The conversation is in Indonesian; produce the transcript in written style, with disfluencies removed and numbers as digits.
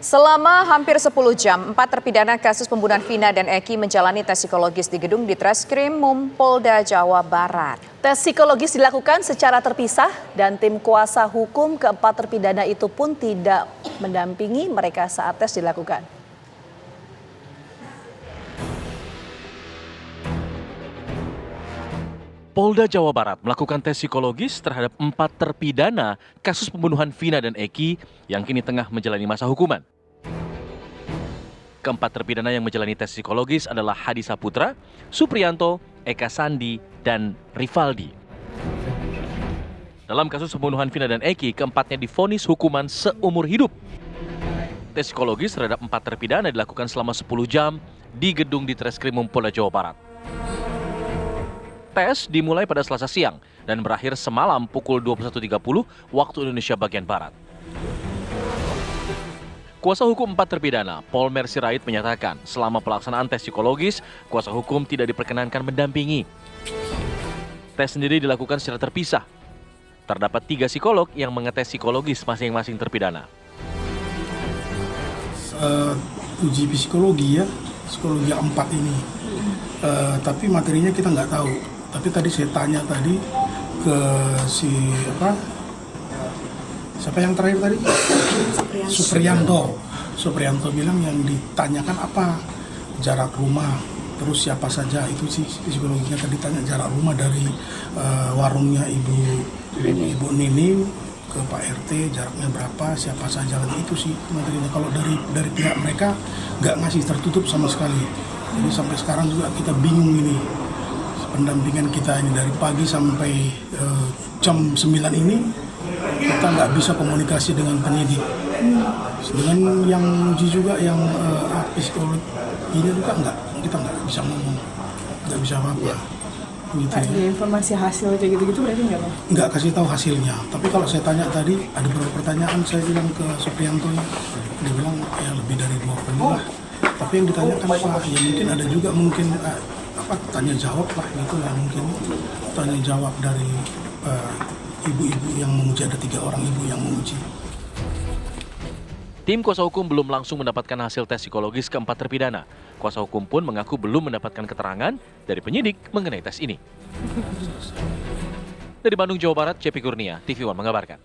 Selama hampir 10 jam, 4 terpidana kasus pembunuhan Vina dan Eki menjalani tes psikologis di gedung Ditreskrimum Polda Jawa Barat. Tes psikologis dilakukan secara terpisah dan tim kuasa hukum keempat terpidana itu pun tidak mendampingi mereka saat tes dilakukan. Polda Jawa Barat melakukan tes psikologis terhadap 4 terpidana kasus pembunuhan Vina dan Eki yang kini tengah menjalani masa hukuman. Keempat terpidana yang menjalani tes psikologis adalah Hadi Saputra, Supriyanto, Eka Sandi, dan Rivaldi. Dalam kasus pembunuhan Vina dan Eki, keempatnya divonis hukuman seumur hidup. Tes psikologis terhadap 4 terpidana dilakukan selama 10 jam di gedung Ditreskrimum Polda Jawa Barat. Tes dimulai pada Selasa siang dan berakhir semalam pukul 21.30 waktu Indonesia bagian Barat. Kuasa hukum 4 terpidana, Pol Mercy Rait menyatakan selama pelaksanaan tes psikologis, kuasa hukum tidak diperkenankan mendampingi. Tes sendiri dilakukan secara terpisah. Terdapat 3 psikolog yang mengetes psikologis masing-masing terpidana. Uji psikologi ya, psikologi 4 ini. Tapi materinya kita nggak tahu. Tapi tadi saya tanya tadi ke siapa yang terakhir tadi? Supriyanto bilang yang ditanyakan apa? Jarak rumah, terus siapa saja, itu sih psikologinya tadi tanya jarak rumah dari warungnya Ibu Nining ke Pak RT, jaraknya berapa, siapa saja, itu sih materinya. Kalau dari pihak mereka nggak ngasih, tertutup sama sekali. Jadi sampai sekarang juga kita bingung ini, pendampingan kita ini dari pagi sampai jam 9 ini kita nggak bisa komunikasi dengan penyidik. Dengan yang uji juga yang psikolog ini juga kita nggak bisa ngomong, nggak bisa apa-apa. Gitu ada informasi hasil kayak gitu-gitu berarti nggak Pak? Nggak kasih tahu hasilnya. Tapi kalau saya tanya tadi ada beberapa pertanyaan, saya bilang ke Supriyanto, dia bilang ya lebih dari 20 lah. Tapi yang ditanyakan apa? Ya mungkin ada juga tanya jawab lah gitu lah, mungkin tanya jawab dari ibu-ibu yang menguji, ada 3 orang ibu yang menguji. Tim kuasa hukum belum langsung mendapatkan hasil tes psikologis keempat terpidana. Kuasa hukum pun mengaku belum mendapatkan keterangan dari penyidik mengenai tes ini. Dari Bandung, Jawa Barat, Cepi Kurnia, TV One mengabarkan.